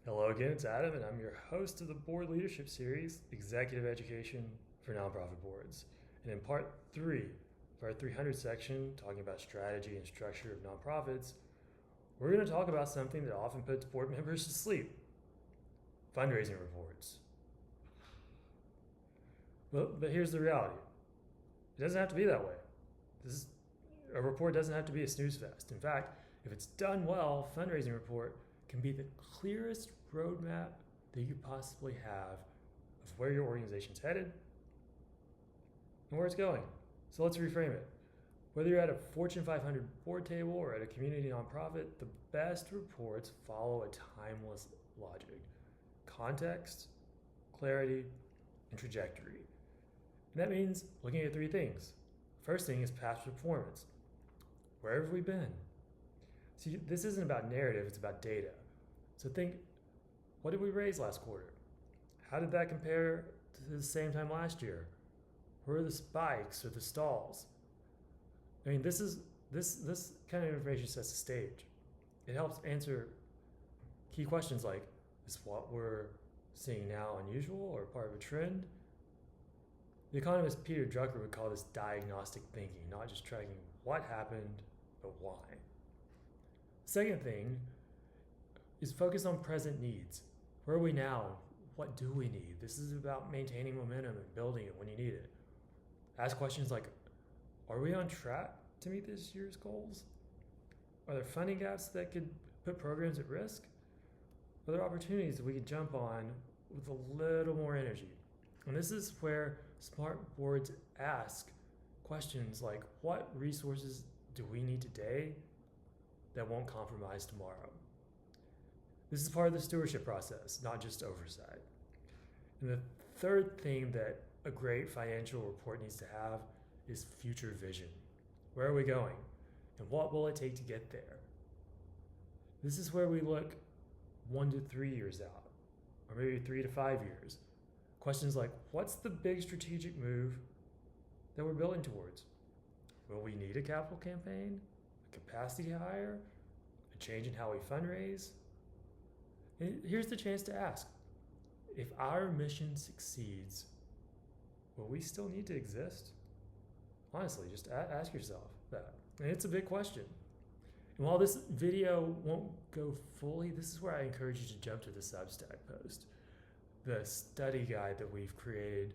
Hello again, it's Adam, and I'm your host of the Board Leadership Series, Executive Education for Nonprofit Boards. And in part 3 of our 300 section, talking about strategy and structure of nonprofits, we're going to talk about something that often puts board members to sleep: fundraising reports. But here's the reality: it doesn't have to be that way. A report doesn't have to be a snooze fest. In fact, if it's done well, fundraising report can be the clearest roadmap that you could possibly have of where your organization's headed and where it's going. So let's reframe it. Whether you're at a Fortune 500 board table or at a community nonprofit, the best reports follow a timeless logic: context, clarity, and trajectory. And that means looking at three things. First thing is past performance. Where have we been? See, this isn't about narrative, it's about data. So think, what did we raise last quarter? How did that compare to the same time last year? Where are the spikes or the stalls? I mean, this kind of information sets the stage. It helps answer key questions like, is what we're seeing now unusual or part of a trend? The economist Peter Drucker would call this diagnostic thinking, not just tracking what happened, but why. Second thing is focus on present needs. Where are we now? What do we need? This is about maintaining momentum and building it when you need it. Ask questions like, are we on track to meet this year's goals? Are there funding gaps that could put programs at risk? Are there opportunities that we could jump on with a little more energy? And this is where smart boards ask questions like, what resources do we need today that won't compromise tomorrow? This is part of the stewardship process, not just oversight. And the third thing that a great financial report needs to have is future vision. Where are we going? And what will it take to get there? This is where we look 1 to 3 years out, or maybe 3 to 5 years. Questions like, what's the big strategic move that we're building towards? Will we need a capital campaign, a capacity hire, a change in how we fundraise? And here's the chance to ask, if our mission succeeds, will we still need to exist? Honestly, just ask yourself that. And it's a big question. And while this video won't go fully, this is where I encourage you to jump to the Substack post, the study guide that we've created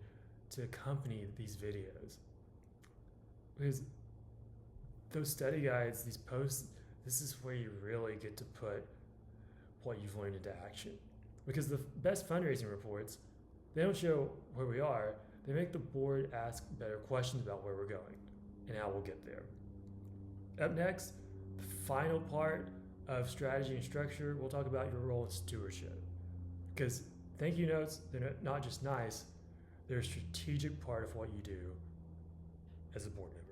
to accompany these videos. Because those study guides, these posts, this is where you really get to put what you've learned into action. Because the best fundraising reports, they don't show where we are, they make the board ask better questions about where we're going and how we'll get there. Up next, the final part of strategy and structure, we'll talk about your role in stewardship. Because thank you notes, they're not just nice, they're a strategic part of what you do as a board member.